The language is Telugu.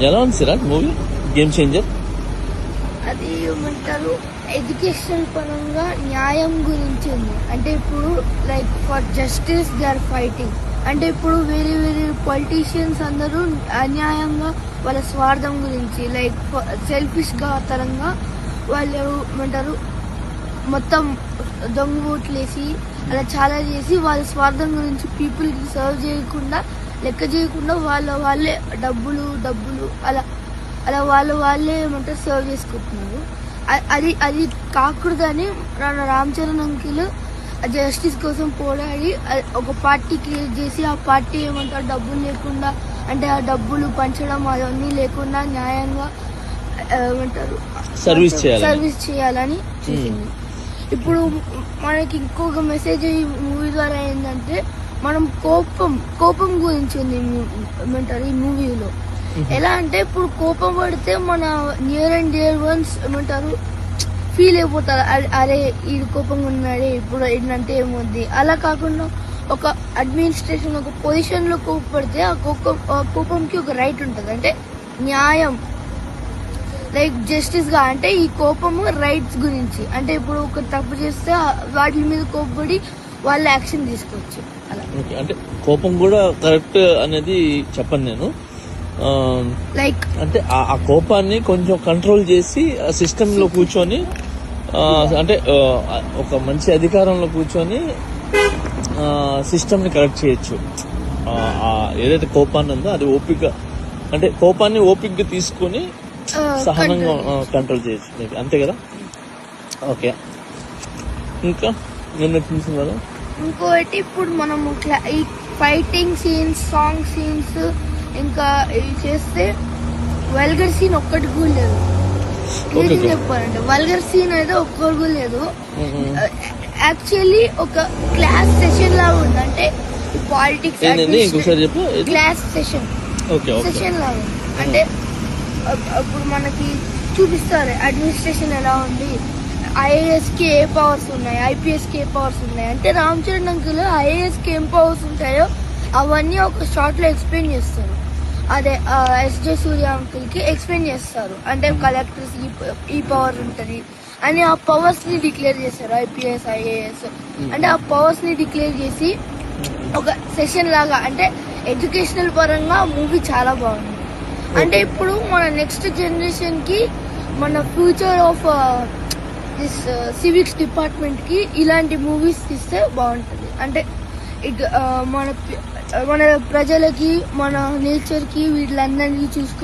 ఎలా ఉంది సిరాజ్ మూవీ? Game changer. అది ఏమంటారు, ఎడ్యుకేషన్ పరంగా న్యాయం గురించి ఉంది. అంటే ఇప్పుడు like for justice they are fighting. అంటే ఇప్పుడు వేరే వేరే పొలిటీషియన్స్ అందరూ అన్యాయంగా వాళ్ళ స్వార్థం గురించి లైక్ సెల్ఫిష్ గా తరంగా వాళ్ళు ఏమంటారు మొత్తం దొంగ ఓట్లేసి అలా చాలా చేసి వాళ్ళ స్వార్థం గురించి పీపుల్ కి సర్వ్ చేయకుండా లెక్క చేయకుండా వాళ్ళే డబ్బులు అలా అలా వాళ్ళే ఏమంటారు సర్వ్ చేసుకుంటున్నారు. అది కాకూడదని రామ్ చరణ్ అంకిల్ జస్టిస్ కోసం పోరాడి ఒక పార్టీ క్రియేట్ చేసి ఆ పార్టీ ఏమంటారు డబ్బులు లేకుండా అంటే ఆ డబ్బులు పంచడం అవన్నీ లేకుండా న్యాయంగా ఏమంటారు సర్వీస్ చేయాలని చూసింది. ఇప్పుడు మనకి ఇంకొక మెసేజ్ ఈ మూవీ ద్వారా ఏంటంటే మనం కోపం గురించి ఉంది ఏమంటారు ఈ మూవీలో. ఎలా అంటే ఇప్పుడు కోపం పడితే మన నియర్ అండ్ డియర్ వన్స్ ఏమంటారు ఫీల్ అయిపోతారు, అరే ఈ కోపంగా ఉన్నాడే ఇప్పుడు ఏంటంటే ఏమవుద్ది. అలా కాకుండా ఒక అడ్మినిస్ట్రేషన్ ఒక పొజిషన్ లో కోపడితే ఆ కోపంకి ఒక రైట్ ఉంటుంది, అంటే న్యాయం లైక్ జస్టిస్ గా. అంటే ఈ కోపము రైట్స్ గురించి, అంటే ఇప్పుడు ఒక తప్పు చేస్తే వాటి మీద కోపడి వాళ్ళు యాక్షన్ తీసుకోవచ్చు. అలా అంటే కోపం కూడా కరెక్ట్ అనేది చెప్పను నేను. లైక్ అంటే ఆ కోపాన్ని కొంచెం కంట్రోల్ చేసి సిస్టమ్ లో కూర్చొని అంటే ఒక మంచి అధికారంలో కూర్చొని సిస్టమ్ ని కరెక్ట్ చేయొచ్చు. ఏదైతే కోపాన్ని ఉందో అది ఓపిక, అంటే కోపాన్ని ఓపికగా తీసుకుని సహనంగా కంట్రోల్ చేయొచ్చు, అంతే కదా. ఓకే, ఇంకా నిన్న చూసిన కదా ఇంకోటి ఇప్పుడు మనము ఈ ఫైటింగ్ సీన్స్, సాంగ్ సీన్స్ ఇంకా ఇవి చేస్తే వల్గర్ సీన్ ఒక్కటి కూడా లేదు. క్లియర్గా చెప్పాలంటే వల్గర్ సీన్ అయితే ఒక్కటి కూడా లేదు. యాక్చువల్లీ ఒక క్లాస్ సెషన్ లాగా ఉంది, అంటే పాలిటిక్స్ క్లాస్ సెషన్ లాగా ఉంది. అంటే అప్పుడు మనకి చూపిస్తారు అడ్మినిస్ట్రేషన్ ఎలా ఉంది, ఐఏఎస్ కి ఏ పవర్స్ ఉన్నాయి, ఐపీఎస్ కి ఏ పవర్స్ ఉన్నాయి. అంటే రామ్ చరణ్ అంకుల్ ఐఏఎస్ కి ఏం పవర్స్ ఉంటాయో అవన్నీ ఒక షార్ట్ లో ఎక్స్ప్లెయిన్ చేస్తారు. అదే ఎస్జే సూర్య అంకుల్ కి ఎక్స్ప్లెయిన్ చేస్తారు. అంటే కలెక్టర్స్ ఈ పవర్ ఉంటది అని ఆ పవర్స్ ని డిక్లేర్ చేస్తారు, ఐపీఎస్ ఐఏఎస్. అంటే ఆ పవర్స్ ని డిక్లేర్ చేసి ఒక సెషన్ లాగా, అంటే ఎడ్యుకేషనల్ పరంగా మూవీ చాలా బాగుంది. అంటే ఇప్పుడు మన నెక్స్ట్ జనరేషన్ కి మన future of this civics department కి ఇలాంటి మూవీస్ తీస్తే బాగుంటుంది. అంటే మన ప్రజలకి మన నేచర్ కి వీళ్ళందరినీ చూసుకో